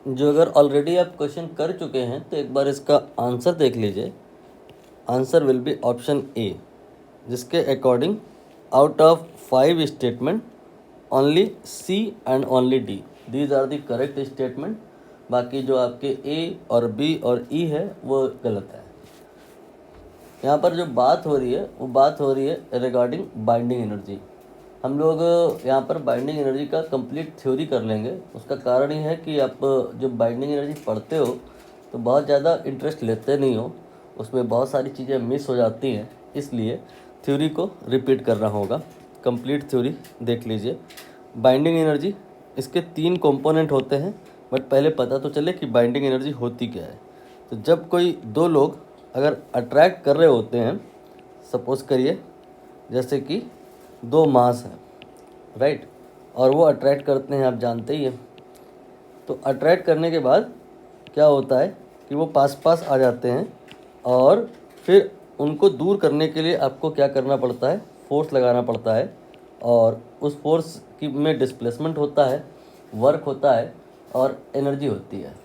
जो अगर ऑलरेडी आप क्वेश्चन कर चुके हैं तो एक बार इसका आंसर देख लीजिए। Answer will be option A, जिसके according out of 5 statement only C and only D, these are the correct statement. बाकी जो आपके ए और बी और ई है वो गलत है। यहाँ पर जो बात हो रही है वो बात हो रही है रिगार्डिंग बाइंडिंग एनर्जी। हम लोग यहाँ पर बाइंडिंग एनर्जी का कंप्लीट थ्योरी कर लेंगे। उसका कारण ये है कि आप जो बाइंडिंग एनर्जी पढ़ते हो तो बहुत ज़्यादा इंटरेस्ट लेते नहीं हो, उसमें बहुत सारी चीज़ें मिस हो जाती हैं, इसलिए थ्योरी को रिपीट करना होगा। कंप्लीट थ्योरी देख लीजिए। बाइंडिंग एनर्जी, इसके 3 कंपोनेंट होते हैं, बट पहले पता तो चले कि बाइंडिंग एनर्जी होती क्या है। तो जब कोई 2 लोग अगर अट्रैक्ट कर रहे होते हैं, सपोज़ करिए जैसे कि 2 मास हैं, राइट, और वो अट्रैक्ट करते हैं, आप जानते ही हैं। तो अट्रैक्ट करने के बाद क्या होता है कि वो पास पास आ जाते हैं, और फिर उनको दूर करने के लिए आपको क्या करना पड़ता है, फोर्स लगाना पड़ता है, और उस फोर्स की में डिस्प्लेसमेंट होता है, वर्क होता है और एनर्जी होती है।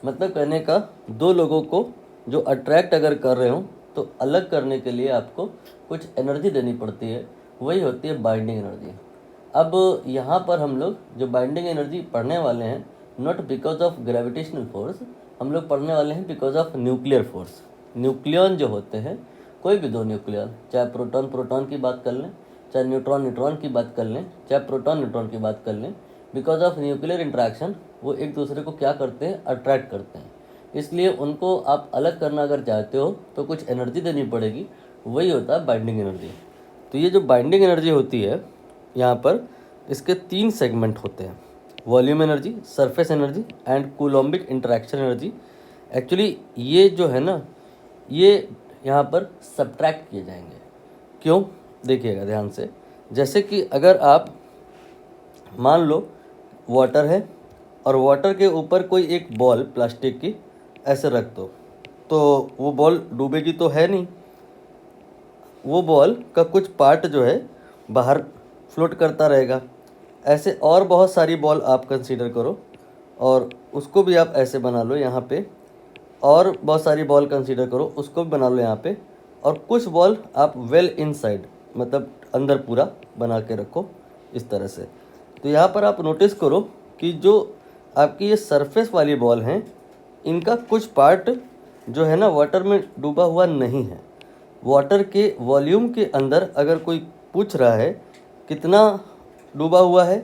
मतलब कहने का 2 लोगों को जो अट्रैक्ट अगर कर रहे हो तो अलग करने के लिए आपको कुछ एनर्जी देनी पड़ती है, वही होती है बाइंडिंग एनर्जी। अब यहाँ पर हम लोग जो बाइंडिंग एनर्जी पढ़ने वाले हैं, not because of gravitational force, हम लोग पढ़ने वाले हैं because of nuclear force. Nucleon जो होते हैं, कोई भी 2 न्यूक्लियन, चाहे प्रोटॉन प्रोटॉन की बात कर लें, चाहे न्यूट्रॉन न्यूट्रॉन की बात कर लें, चाहे प्रोटॉन न्यूट्रॉन की बात कर लें, बिकॉज ऑफ न्यूक्लियर इंट्रैक्शन वो एक दूसरे को क्या करते हैं, अट्रैक्ट करते हैं। इसलिए उनको आप अलग करना अगर चाहते हो तो कुछ एनर्जी देनी पड़ेगी, वही होता है बाइंडिंग एनर्जी। तो ये जो बाइंडिंग एनर्जी होती है, यहाँ पर इसके 3 सेगमेंट होते हैं, volume energy, surface energy and coulombic interaction energy. Actually ये जो है ना, ये यहाँ पर सब्ट्रैक्ट किए जाएंगे। क्यों, देखिएगा ध्यान से। जैसे कि अगर आप मान लो वाटर है, और वाटर के ऊपर कोई एक बॉल प्लास्टिक की ऐसे रख दो, तो वो बॉल डूबेगी तो है नहीं, वो बॉल का कुछ पार्ट जो है बाहर फ्लोट करता रहेगा। ऐसे और बहुत सारी बॉल आप कंसीडर करो, और उसको भी आप ऐसे बना लो यहाँ पे, और बहुत सारी बॉल कंसीडर करो, उसको भी बना लो यहाँ पे, और कुछ बॉल आप वेल इनसाइड, मतलब अंदर पूरा बना के रखो इस तरह से। तो यहाँ पर आप नोटिस करो कि जो आपकी ये सरफेस वाली बॉल हैं, इनका कुछ पार्ट जो है ना वाटर में डूबा हुआ नहीं है। वाटर के वॉल्यूम के अंदर अगर कोई पूछ रहा है कितना डूबा हुआ है,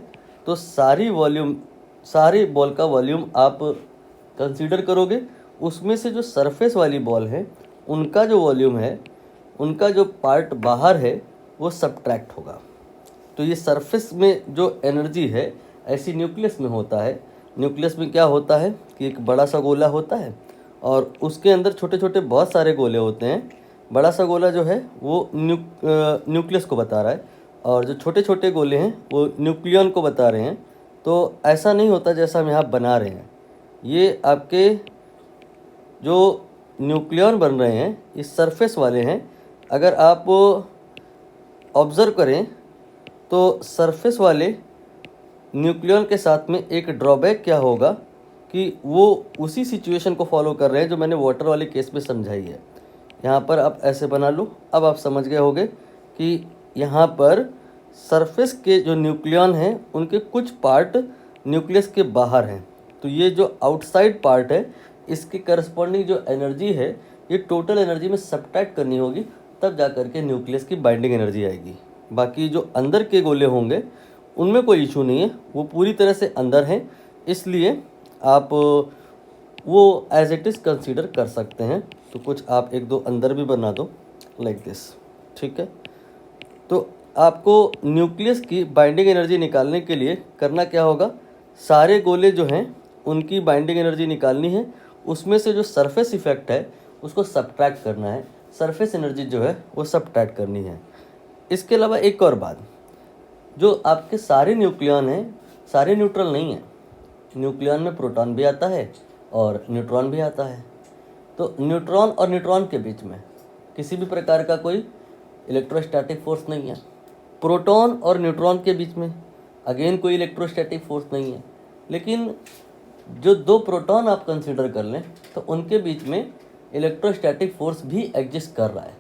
तो सारी बॉल का वॉल्यूम आप कंसीडर करोगे, उसमें से जो सरफेस वाली बॉल है उनका जो वॉल्यूम है, उनका जो पार्ट बाहर है वो सब्ट्रैक्ट होगा। तो ये सरफेस में जो एनर्जी है ऐसी न्यूक्लियस में होता है। न्यूक्लियस में क्या होता है कि एक बड़ा सा गोला होता है, और उसके अंदर छोटे छोटे बहुत सारे गोले होते हैं। बड़ा सा गोला जो है वो न्यूक्लियस को बता रहा है, और जो छोटे छोटे गोले हैं वो न्यूक्लियन को बता रहे हैं। तो ऐसा नहीं होता जैसा हम यहाँ बना रहे हैं। ये आपके जो न्यूक्लियन बन रहे हैं ये सरफेस वाले हैं। अगर आप ऑब्ज़र्व करें तो सरफेस वाले न्यूक्लियन के साथ में एक ड्रॉबैक क्या होगा कि वो उसी सिचुएशन को फॉलो कर रहे हैं जो मैंने वाटर वाले केस में समझाई है। यहाँ पर आप ऐसे बना लो, अब आप समझ गए होंगे कि यहाँ पर सरफेस के जो न्यूक्लियन हैं उनके कुछ पार्ट न्यूक्लियस के बाहर हैं। तो ये जो आउटसाइड पार्ट है, इसके करस्पॉन्डिंग जो एनर्जी है ये टोटल एनर्जी में सब्ट्रैक्ट करनी होगी, तब जा कर के न्यूक्लियस की बाइंडिंग एनर्जी आएगी। बाकी जो अंदर के गोले होंगे उनमें कोई इशू नहीं है, वो पूरी तरह से अंदर हैं, इसलिए आप वो एज इट इज़ कंसीडर कर सकते हैं। तो कुछ आप 1-2 अंदर भी बना दो लाइक दिस, ठीक है। तो आपको न्यूक्लियस की बाइंडिंग एनर्जी निकालने के लिए करना क्या होगा, सारे गोले जो हैं उनकी बाइंडिंग एनर्जी निकालनी है, उसमें से जो सरफेस इफेक्ट है उसको सब्ट्रैक्ट करना है, सरफेस एनर्जी जो है वो सब्ट्रैक्ट करनी है। इसके अलावा एक और बात, जो आपके सारे न्यूक्लियन हैं सारे न्यूट्रल नहीं हैं। न्यूक्लियन में प्रोटॉन भी आता है और न्यूट्रॉन भी आता है। तो न्यूट्रॉन और न्यूट्रॉन के बीच में किसी भी प्रकार का कोई इलेक्ट्रोस्टैटिक फोर्स नहीं है। प्रोटॉन और न्यूट्रॉन के बीच में अगेन कोई इलेक्ट्रोस्टैटिक फोर्स नहीं है। लेकिन जो दो प्रोटॉन आप कंसिडर कर लें तो उनके बीच में इलेक्ट्रोस्टैटिक फोर्स भी एग्जिस्ट कर रहा है,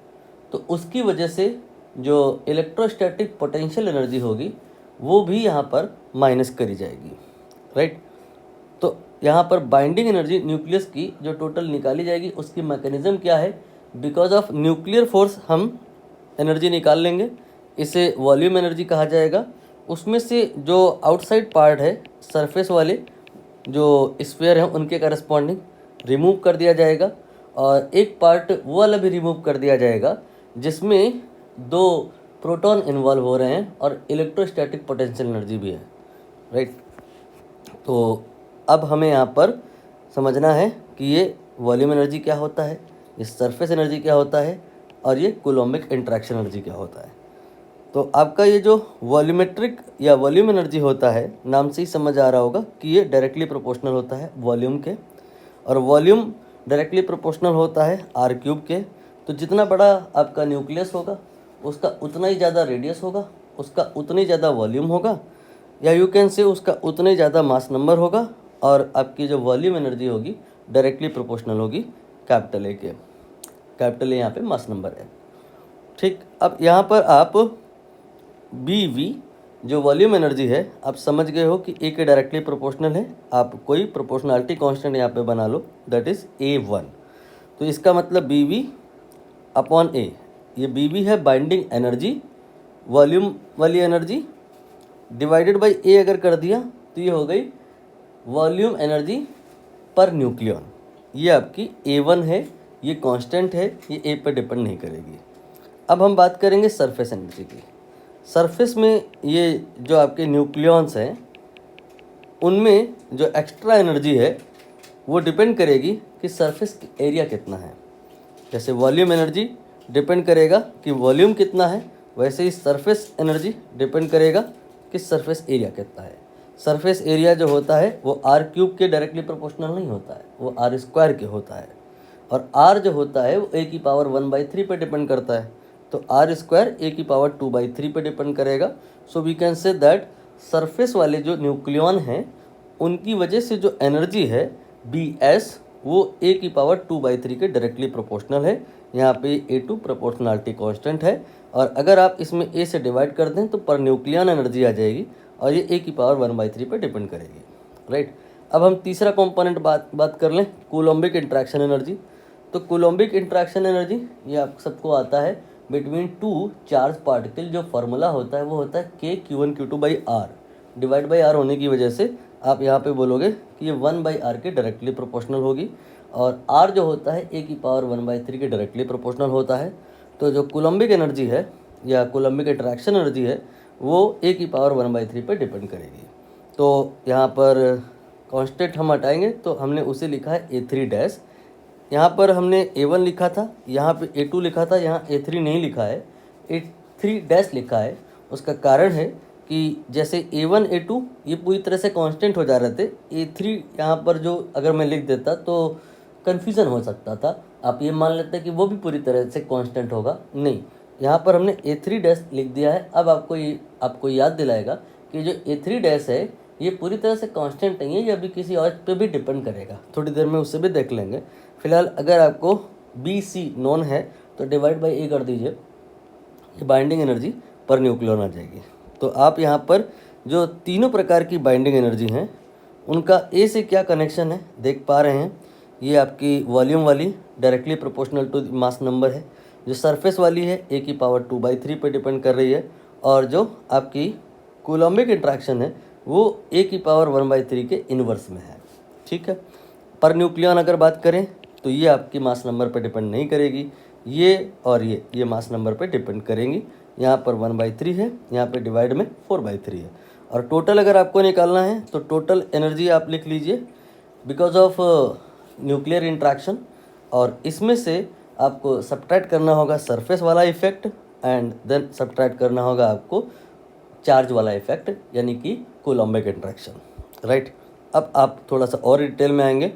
तो उसकी वजह से जो इलेक्ट्रोस्टैटिक पोटेंशियल एनर्जी होगी वो भी यहाँ पर माइनस करी जाएगी, राइट। तो यहाँ पर बाइंडिंग एनर्जी न्यूक्लियस की जो टोटल निकाली जाएगी उसकी मैकेनिज्म क्या है, बिकॉज ऑफ न्यूक्लियर फोर्स हम एनर्जी निकाल लेंगे, इसे वॉल्यूम एनर्जी कहा जाएगा। उसमें से जो आउटसाइड पार्ट है सरफेस वाले जो स्फीयर हैं उनके करस्पॉन्डिंग रिमूव कर दिया जाएगा, और एक पार्ट वो वाला भी रिमूव कर दिया जाएगा जिसमें दो प्रोटॉन इन्वॉल्व हो रहे हैं और इलेक्ट्रोस्टैटिक पोटेंशियल एनर्जी भी है, राइट। तो अब हमें यहाँ पर समझना है कि ये वॉल्यूम एनर्जी क्या होता है, ये सरफेस एनर्जी क्या होता है, और ये कूलोम्बिक इंटरेक्शन एनर्जी क्या होता है। तो आपका ये जो वॉल्यूमेट्रिक या वॉल्यूम एनर्जी होता है, नाम से ही समझ आ रहा होगा कि ये डायरेक्टली प्रोपोर्शनल होता है वॉल्यूम के, और वॉल्यूम डायरेक्टली प्रोपोर्शनल होता है आर क्यूब के। तो जितना बड़ा आपका न्यूक्लियस होगा उसका उतना ही ज़्यादा रेडियस होगा, उसका उतना ही ज़्यादा वॉल्यूम होगा, या यू कैन से उसका उतना ही ज़्यादा मास नंबर होगा, और आपकी जो वॉल्यूम एनर्जी होगी डायरेक्टली प्रोपोर्शनल होगी कैपिटल ए के। कैपिटल ए यहाँ पे मास नंबर है, ठीक। अब यहाँ पर आप बी वी जो वॉल्यूम एनर्जी है आप समझ गए हो कि ए के डायरेक्टली प्रोपोर्शनल है। आप कोई प्रोपोर्शनलिटी कांस्टेंट यहाँ पे बना लो, दैट इज़ A1। तो इसका मतलब बी वी अपॉन ए, ये बी वी है बाइंडिंग एनर्जी, वॉल्यूम वाली एनर्जी डिवाइडेड बाई ए अगर कर दिया तो ये हो गई वॉल्यूम एनर्जी पर न्यूक्लियन। ये आपकी A1 है, ये कांस्टेंट है, ये ए पर डिपेंड नहीं करेगी। अब हम बात करेंगे सरफेस एनर्जी की। सरफेस में ये जो आपके न्यूक्लियॉन्स हैं उनमें जो एक्स्ट्रा एनर्जी है वो डिपेंड करेगी कि सरफेस एरिया कितना है। जैसे वॉल्यूम एनर्जी डिपेंड करेगा कि वॉल्यूम कितना है, वैसे ही सरफेस एनर्जी डिपेंड करेगा कि सरफेस एरिया कितना है। सरफेस एरिया जो होता है वो आर क्यूब के डायरेक्टली प्रोपोर्शनल नहीं होता है, वो आर स्क्वायर के होता है, और आर जो होता है वो ए की पावर 1/3 पे डिपेंड करता है। तो आर स्क्वायर ए की पावर 2/3 पे डिपेंड करेगा। So we can say that surface वाले जो न्यूक्लियॉन हैं उनकी वजह से जो एनर्जी है बी एस वो ए की पावर 2/3 के डायरेक्टली प्रोपोर्शनल है। यहाँ पे A2 प्रोपोर्शनलिटी कांस्टेंट है, और अगर आप इसमें ए से डिवाइड कर दें तो पर न्यूक्लियन एनर्जी आ जाएगी, और ये ए की पावर 1/3 पे डिपेंड करेगी, राइट। अब हम तीसरा कंपोनेंट बात कर लें, कूलोम्बिक इंट्रैक्शन एनर्जी। तो कूलोम्बिक इंट्रैक्शन एनर्जी ये आप सबको आता है बिटवीन टू चार्ज पार्टिकल। जो फार्मूला होता है वो होता है K Q1Q2/R, divide by are होने की वजह से आप यहाँ पे बोलोगे कि ये 1/R के डायरेक्टली प्रोपोर्शनल होगी, और R जो होता है ए की पावर 1/3 के डायरेक्टली प्रोपोर्शनल होता है। तो जो कूलोम्बिक एनर्जी है या कूलोम्बिक इंटरेक्शन एनर्जी है वो ए की पावर 1/3 पे डिपेंड करेगी। तो यहाँ पर कांस्टेंट हम हटाएंगे तो हमने उसे लिखा है A3 डैश। यहाँ पर हमने A1 लिखा था, यहाँ पे A2 लिखा था, यहाँ A3 नहीं लिखा है, A3 डैश लिखा है। उसका कारण है कि जैसे A1 A2 ये पूरी तरह से कांस्टेंट हो जा रहे थे, A3 यहाँ पर जो अगर मैं लिख देता तो कन्फ्यूज़न हो सकता था, आप ये मान लेते कि वो भी पूरी तरह से कांस्टेंट होगा। नहीं, यहाँ पर हमने A3 डैश लिख दिया है। अब आपको याद दिलाएगा कि जो A3 डैश है ये पूरी तरह से कांस्टेंट नहीं है, ये अभी किसी और पे भी डिपेंड करेगा, थोड़ी देर में उससे भी देख लेंगे। फिलहाल अगर आपको BC नॉन है तो डिवाइड बाई ए कर दीजिए, ये बाइंडिंग एनर्जी पर न्यूक्लियन आ जाएगी। तो आप यहाँ पर जो तीनों प्रकार की बाइंडिंग एनर्जी हैं उनका ए से क्या कनेक्शन है देख पा रहे हैं। ये आपकी वॉल्यूम वाली directly proportional to mass number है, जो सरफेस वाली है ए की पावर 2/3 पे डिपेंड कर रही है, और जो आपकी कूलोम्बिक इंट्रैक्शन है वो ए की पावर 1/3 के इन्वर्स में है, ठीक है। पर न्यूक्लियन अगर बात करें तो ये आपकी मास नंबर पर डिपेंड नहीं करेगी, ये और ये मास नंबर पर डिपेंड करेंगी। यहाँ पर 1/3 है, यहाँ पे डिवाइड में 4/3 है। और टोटल अगर आपको निकालना है तो टोटल एनर्जी आप लिख लीजिए बिकॉज ऑफ न्यूक्लियर इंट्रैक्शन, और इसमें से आपको सब्ट्रैक्ट करना होगा सरफेस वाला इफेक्ट एंड देन सब्ट्रैक्ट करना होगा आपको चार्ज वाला इफेक्ट, यानी कि कूलोम्बिक इंट्रैक्शन, राइट। अब आप थोड़ा सा और डिटेल में आएंगे।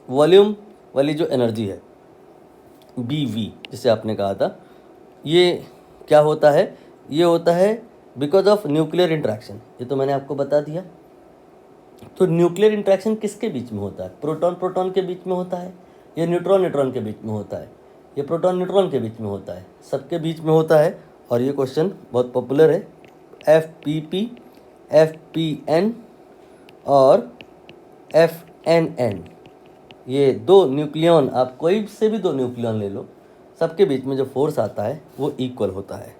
वॉल्यूम वाली जो एनर्जी है BV जिसे आपने कहा था, ये क्या होता है, ये होता है बिकॉज ऑफ न्यूक्लियर इंट्रैक्शन। ये तो मैंने आपको बता दिया, तो न्यूक्लियर इंटरेक्शन किसके बीच में होता है? प्रोटॉन प्रोटॉन के बीच में होता है, या न्यूट्रॉन न्यूट्रॉन के बीच में होता है, या प्रोटॉन न्यूट्रॉन के बीच में होता है? सबके बीच में होता है। और ये क्वेश्चन बहुत पॉपुलर है। FPP, FPN और FNN, ये दो न्यूक्लियन, आप कोई से भी दो न्यूक्लियन ले लो, सबके बीच में जो फोर्स आता है वो इक्वल होता है,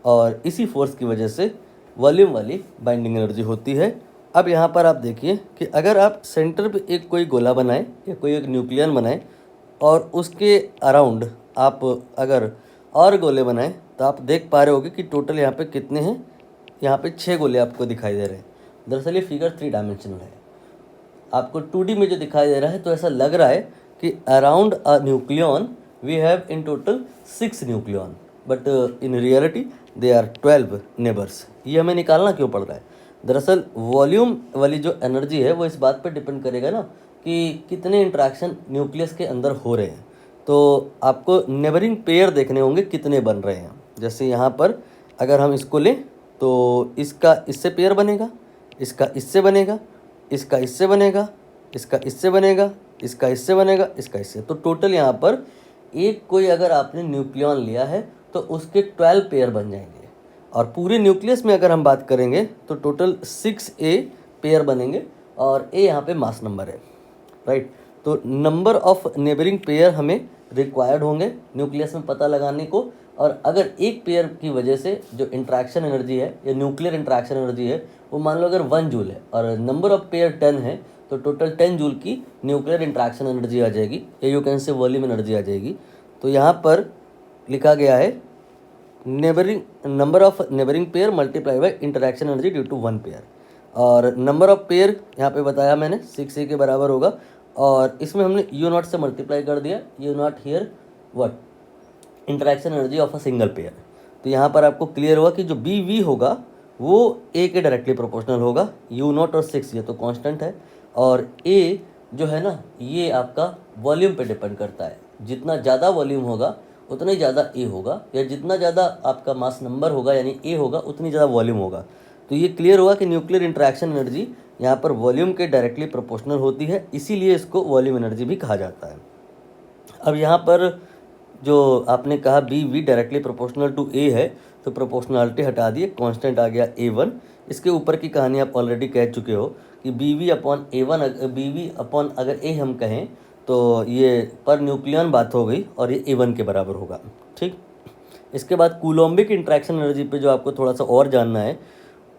और इसी फोर्स की वजह से वॉल्यूम वाली बाइंडिंग एनर्जी होती है। अब यहाँ पर आप देखिए कि अगर आप सेंटर पे एक कोई गोला बनाए या कोई एक न्यूक्लियन बनाए और उसके अराउंड आप अगर और गोले बनाए, तो आप देख पा रहे होगे कि टोटल यहाँ पे कितने हैं। यहाँ पे 6 गोले आपको दिखाई दे रहे हैं। दरअसल ये फिगर 3 डायमेंशनल है। आपको 2D में जो दिखाई दे रहा है, तो ऐसा लग रहा है कि around a nucleon we have in total 6 nucleon, but in reality they are 12 neighbours. ये हमें निकालना क्यों पड़ रहा है? दरअसल वॉल्यूम वाली जो एनर्जी है वो इस बात पर डिपेंड करेगा ना कि कितने इंट्रैक्शन न्यूक्लियस के अंदर हो रहे हैं। तो आपको नेबरिंग पेयर देखने होंगे कितने बन रहे हैं। जैसे यहाँ पर अगर हम इसको लें तो इसका इससे पेयर बनेगा, इसका इससे बनेगा, इसका इससे बनेगा, इसका इससे बनेगा, इसका इससे बनेगा, इसका इससे। तो टोटल यहाँ पर एक कोई अगर आपने न्यूक्लियन लिया है तो उसके 12 पेयर बन जाएंगे। और पूरे न्यूक्लियस में अगर हम बात करेंगे तो टोटल 6A पेयर बनेंगे, और A यहाँ पे मास नंबर है, राइट। तो नंबर ऑफ नेबरिंग पेयर हमें रिक्वायर्ड होंगे न्यूक्लियस में पता लगाने को। और अगर एक पेयर की वजह से जो इंट्रैक्शन एनर्जी है या न्यूक्लियर इंट्रैक्शन एनर्जी है वो मान लो अगर 1 जूल है और नंबर ऑफ पेयर 10 है, तो टोटल 10 जूल की न्यूक्लियर इंट्रैक्शन एनर्जी आ जाएगी, या you can say volume energy आ जाएगी। तो यहाँ पर लिखा गया है neighbouring number of neighbouring pair multiply by interaction energy due to 1 pair. और नंबर ऑफ पेयर यहाँ पे बताया मैंने 6A के बराबर होगा, और इसमें हमने U0 से मल्टीप्लाई कर दिया। U0 here what? Interaction energy of a single pair. तो यहाँ पर आपको क्लियर हुआ कि जो BV होगा वो A के डायरेक्टली प्रोपोर्शनल होगा। U0 और 6 ये तो कांस्टेंट है, और A जो है ना ये आपका वॉल्यूम पे डिपेंड करता है। जितना ज़्यादा वॉल्यूम होगा उतना ही ज़्यादा A होगा, या जितना ज़्यादा आपका मास नंबर होगा यानी A होगा उतनी ज़्यादा वॉल्यूम होगा। तो ये क्लियर हुआ कि न्यूक्लियर इंटरेक्शन एनर्जी यहाँ पर वॉल्यूम के डायरेक्टली प्रोपोर्शनल होती है, इसीलिए इसको वॉल्यूम एनर्जी भी कहा जाता है। अब यहाँ पर जो आपने कहा BV directly proportional to A है, तो प्रोपोर्शनलिटी हटा दिए, कांस्टेंट आ गया A1। इसके ऊपर की कहानी आप ऑलरेडी कह चुके हो कि BV upon A1, BV upon अगर A हम कहें तो ये पर न्यूक्लियन बात हो गई, और ये A1 के बराबर होगा, ठीक। इसके बाद कूलोम्बिक इंट्रैक्शन एनर्जी पे जो आपको थोड़ा सा और जानना है,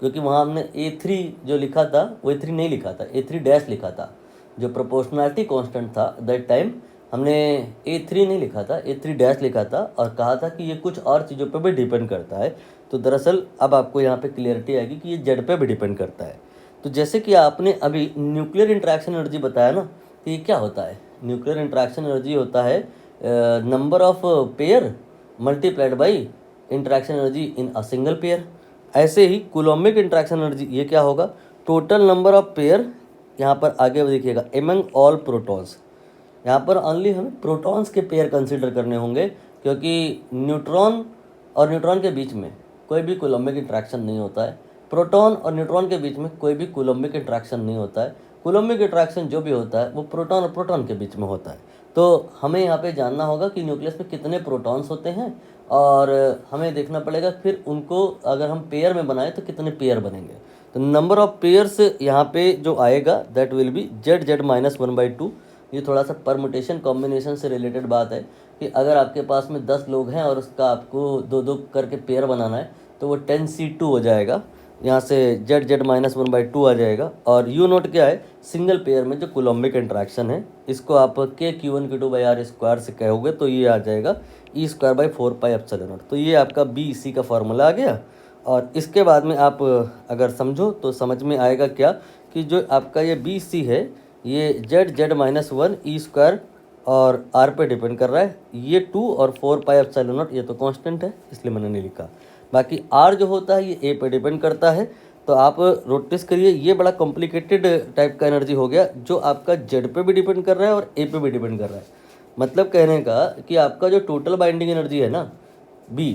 क्योंकि वहाँ हमने A3 जो लिखा था वो A3 नहीं लिखा था, A3 डैश लिखा था। जो प्रोपोर्शनलिटी कांस्टेंट था दैट टाइम हमने A3 नहीं लिखा था, A3 डैश लिखा था, और कहा था कि ये कुछ और चीज़ों पे भी डिपेंड करता है। तो दरअसल अब आपको यहाँ पे क्लियरिटी आएगी कि ये जेड पे भी डिपेंड करता है। तो जैसे कि आपने अभी न्यूक्लियर इंट्रैक्शन एनर्जी बताया ना, तो ये क्या होता है? न्यूक्लियर इंट्रैक्शन एनर्जी होता है number of pair multiplied by interaction energy in a single pair. ऐसे ही कूलोम्बिक इंट्रैक्शन एनर्जी ये क्या होगा? टोटल नंबर ऑफ पेयर, यहाँ पर आगे देखिएगा, एमंग ऑल प्रोटॉन्स। यहाँ पर ओनली हमें प्रोटॉन्स के पेयर कंसीडर करने होंगे, क्योंकि न्यूट्रॉन और न्यूट्रॉन के बीच में कोई भी कूलोम्बिक इंट्रैक्शन नहीं होता है। प्रोटॉन और न्यूट्रॉन के बीच में कोई भी कूलोम्बिक इंट्रैक्शन नहीं होता है। कूलोम्बिक इंट्रैक्शन जो भी होता है वो प्रोटॉन और प्रोटॉन के बीच में होता है। तो हमें यहाँ पे जानना होगा कि न्यूक्लियस में कितने प्रोटॉन्स होते हैं, और हमें देखना पड़ेगा फिर उनको अगर हम पेयर में बनाएं तो कितने पेयर बनेंगे। तो नंबर ऑफ पेयर्स यहाँ पे जो आएगा दैट विल बी Z(Z-1/2). ये थोड़ा सा परमुटेशन कॉम्बिनेशन से रिलेटेड बात है कि अगर आपके पास में 10 लोग हैं और उसका आपको 2-2 करके पेयर बनाना है, तो वो 10C2 हो जाएगा। यहाँ से Z(Z-1/2) आ जाएगा। और U0 क्या है? सिंगल पेयर में जो कूलोम्बिक इंट्रैक्शन है, इसको आप K(Q1Q2/R² से कहोगे तो ये आ जाएगा E²/4πε0। तो ये आपका BC का फॉर्मूला आ गया। और इसके बाद में आप अगर समझो तो समझ में आएगा क्या कि जो आपका ये BC है ये Z(Z-1) E² और R पे डिपेंड कर रहा है। ये 2 और 4πε0 ये तो कांस्टेंट है, इसलिए मैंने नहीं लिखा। बाकी R जो होता है ये A पे डिपेंड करता है। तो आप नोटिस करिए, ये बड़ा कॉम्प्लिकेटेड टाइप का एनर्जी हो गया जो आपका Z पे भी डिपेंड कर रहा है और A पे भी डिपेंड कर रहा है। मतलब कहने का कि आपका जो टोटल बाइंडिंग एनर्जी है ना B,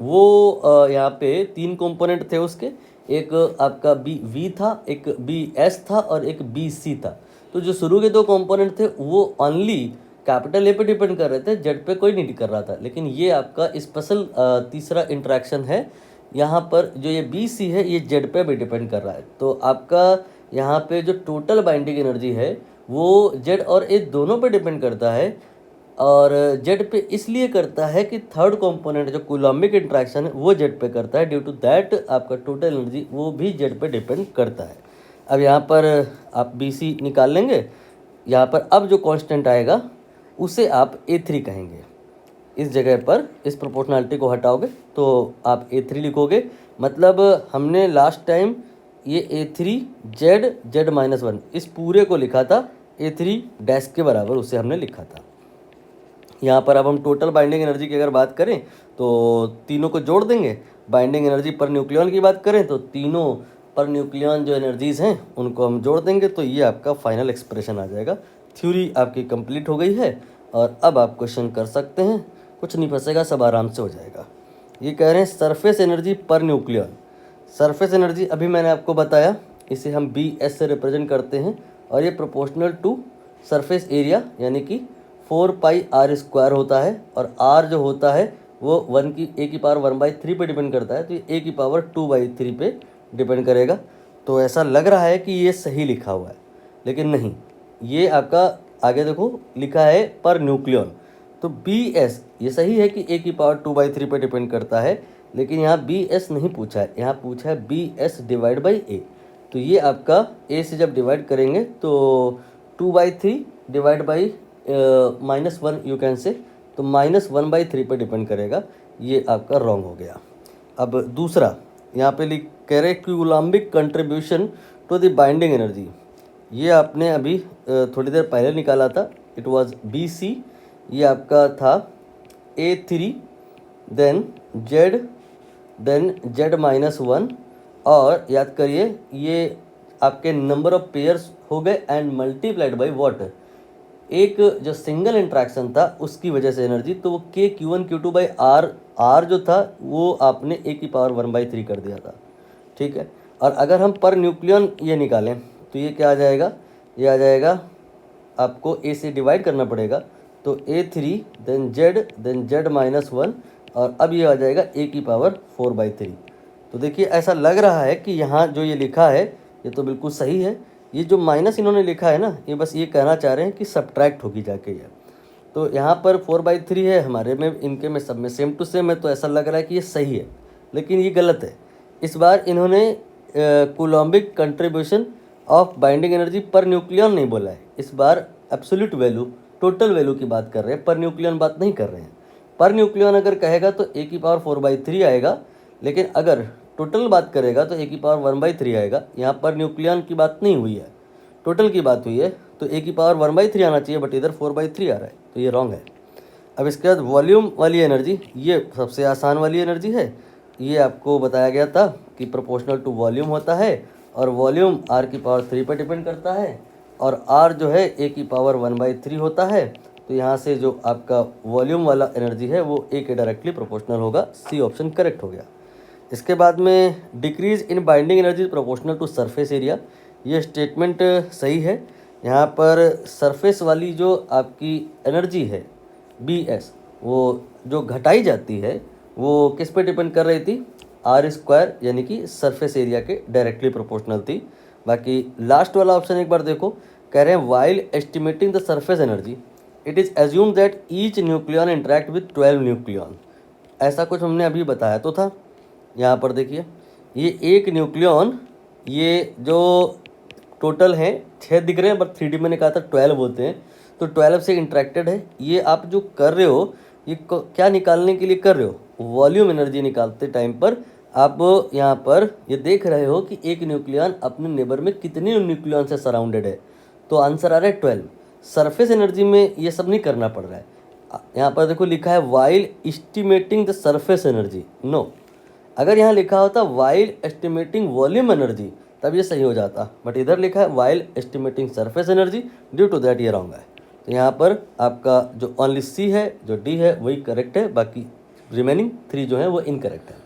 वो यहाँ पे 3 कंपोनेंट थे उसके। एक आपका बी वी था, एक बी एस था और एक बी सी था। तो जो शुरू के दो कंपोनेंट थे वो ओनली कैपिटल ए पे डिपेंड कर रहे थे, जेड पे कोई नहीं कर रहा था। लेकिन ये आपका स्पेशल तीसरा इंटरेक्शन है, यहाँ पर जो ये बी सी है ये जेड पे भी डिपेंड कर रहा है। तो आपका यहाँ पे जो टोटल बाइंडिंग एनर्जी है वो जेड और ए दोनों पे डिपेंड करता है, और जेड पे इसलिए करता है कि थर्ड कंपोनेंट जो कूलम्बिक इंट्रैक्शन है वो जेड पे करता है। ड्यू टू दैट आपका टोटल एनर्जी वो भी जेड पे डिपेंड करता है। अब यहाँ पर आप बी सी निकाल लेंगे, यहाँ पर अब जो कांस्टेंट आएगा उसे आप A3 कहेंगे। इस जगह पर इस प्रोपोर्शनैलिटी को हटाओगे तो आप A3 लिखोगे। मतलब हमने लास्ट टाइम ये A3 जेड -1 इस पूरे को लिखा था A3 डैश के बराबर, उसे हमने लिखा था। यहाँ पर अब हम टोटल बाइंडिंग एनर्जी की अगर बात करें तो तीनों को जोड़ देंगे। बाइंडिंग एनर्जी पर न्यूक्लियन की बात करें तो तीनों पर न्यूक्लियन जो एनर्जीज़ हैं उनको हम जोड़ देंगे, तो ये आपका फाइनल एक्सप्रेशन आ जाएगा। थ्योरी आपकी कंप्लीट हो गई है और अब आप क्वेश्चन कर सकते हैं, कुछ नहीं फंसेगा, सब आराम से हो जाएगा। ये कह रहे हैं surface energy per nucleon. Surface energy अभी मैंने आपको बताया, इसे हम बी एस से रिप्रेजेंट करते हैं और ये प्रोपोर्शनल टू सरफेस एरिया यानी कि 4πr² होता है, और r जो होता है वो A⁴ पे डिपेंड करता है, तो ये A⁴ पे डिपेंड करेगा। तो ऐसा लग रहा है कि ये सही लिखा हुआ है, लेकिन नहीं, ये आपका आगे देखो लिखा है पर न्यूक्लियन। तो BS ये सही है कि A⁴ पे डिपेंड करता है, लेकिन यहाँ BS नहीं पूछा है, यहाँ पूछा है BS डिवाइड बाई A। तो ये आपका A से जब डिवाइड करेंगे तो 2/3 डिवाइड बाई -1 यू कैन से, तो -1/3 पे डिपेंड करेगा। ये आपका रॉन्ग हो गया। अब दूसरा यहाँ पे लिख कह रहे coulombic contribution to the binding energy. ये आपने अभी थोड़ी देर पहले निकाला था, इट वाज BC। ये आपका था A3 देन Z-1, और याद करिए ये आपके नंबर ऑफ पेयर्स हो गए एंड मल्टीप्लाइड बाई व्हाट, एक जो सिंगल इंट्रैक्शन था उसकी वजह से एनर्जी, तो वो Q1 Q2 बाई R जो था वो आपने A⁴ कर दिया था, ठीक है। और अगर हम पर न्यूक्लियन ये निकालें तो ये क्या आ जाएगा, ये आ जाएगा आपको A से डिवाइड करना पड़ेगा, तो A3 देन Z-1, और अब ये आ जाएगा A⁴ तो देखिए ऐसा लग रहा है कि यहाँ जो ये लिखा है ये तो बिल्कुल सही है। ये जो माइनस इन्होंने लिखा है ना, ये बस ये कहना चाह रहे हैं कि सब्ट्रैक्ट होगी जाके ये। तो यहाँ पर 4/3 है, हमारे में इनके में सब में सेम टू सेम है, तो ऐसा लग रहा है कि ये सही है, लेकिन ये गलत है। इस बार इन्होंने Coulombic contribution of binding energy per nucleon नहीं बोला है, इस बार एब्सोल्यूट वैल्यू टोटल वैल्यू की बात कर रहे हैं, पर न्यूक्लियन बात नहीं कर रहे हैं। पर न्यूक्लियन अगर कहेगा तो A⁴ आएगा, लेकिन अगर टोटल बात करेगा तो A⁴ आएगा। यहाँ पर न्यूक्लियन की बात नहीं हुई है, टोटल की बात हुई है, तो A⁴ आना चाहिए, बट इधर 4/3 आ रहा है, तो ये रॉन्ग है। अब इसके बाद वॉल्यूम वाली एनर्जी, ये सबसे आसान वाली एनर्जी है। ये आपको बताया गया था कि प्रोपोर्शनल टू वॉल्यूम होता है, और वॉल्यूम R⁴ पर डिपेंड करता है, और R जो है A⁴ होता है। तो यहाँ से जो आपका वॉल्यूम वाला एनर्जी है वो A के डायरेक्टली प्रोपोर्शनल होगा, C ऑप्शन करेक्ट हो गया। इसके बाद में decrease in binding energy proportional to surface area, ये स्टेटमेंट सही है। यहाँ पर सरफेस वाली जो आपकी एनर्जी है BS, वो जो घटाई जाती है वो किस पे डिपेंड कर रही थी, R² यानी कि सरफेस एरिया के डायरेक्टली प्रोपोर्शनल थी। बाकी लास्ट वाला ऑप्शन एक बार देखो, कह रहे हैं while estimating the surface energy it is assume that each nucleon interact with 12 nucleon. ऐसा कुछ हमने अभी बताया तो था। यहाँ पर देखिए ये एक न्यूक्लियन, ये जो टोटल हैं 6 दिख रहे हैं, बट 3D मैंने कहा था 12 होते हैं, तो 12 से इंटरेक्टेड है। ये आप जो कर रहे हो ये क्या निकालने के लिए कर रहे हो, वॉल्यूम एनर्जी निकालते टाइम पर आप यहाँ पर ये देख रहे हो कि एक न्यूक्लियन अपने नेबर में कितने न्यूक्लियन से सराउंडेड है, तो आंसर आ रहा है 12। सरफेस एनर्जी में ये सब नहीं करना पड़ रहा है। यहाँ पर देखो लिखा है while estimating the surface energy, no, अगर यहाँ लिखा होता वाइल एस्टिमेटिंग वॉल्यूम एनर्जी तब ये सही हो जाता, बट इधर लिखा है while estimating surface energy, due to that ये रॉन्ग है। तो यहाँ पर आपका जो ओनली C है, जो D है वही करेक्ट है, बाकी रिमेनिंग 3 जो है वो इनकरेक्ट है।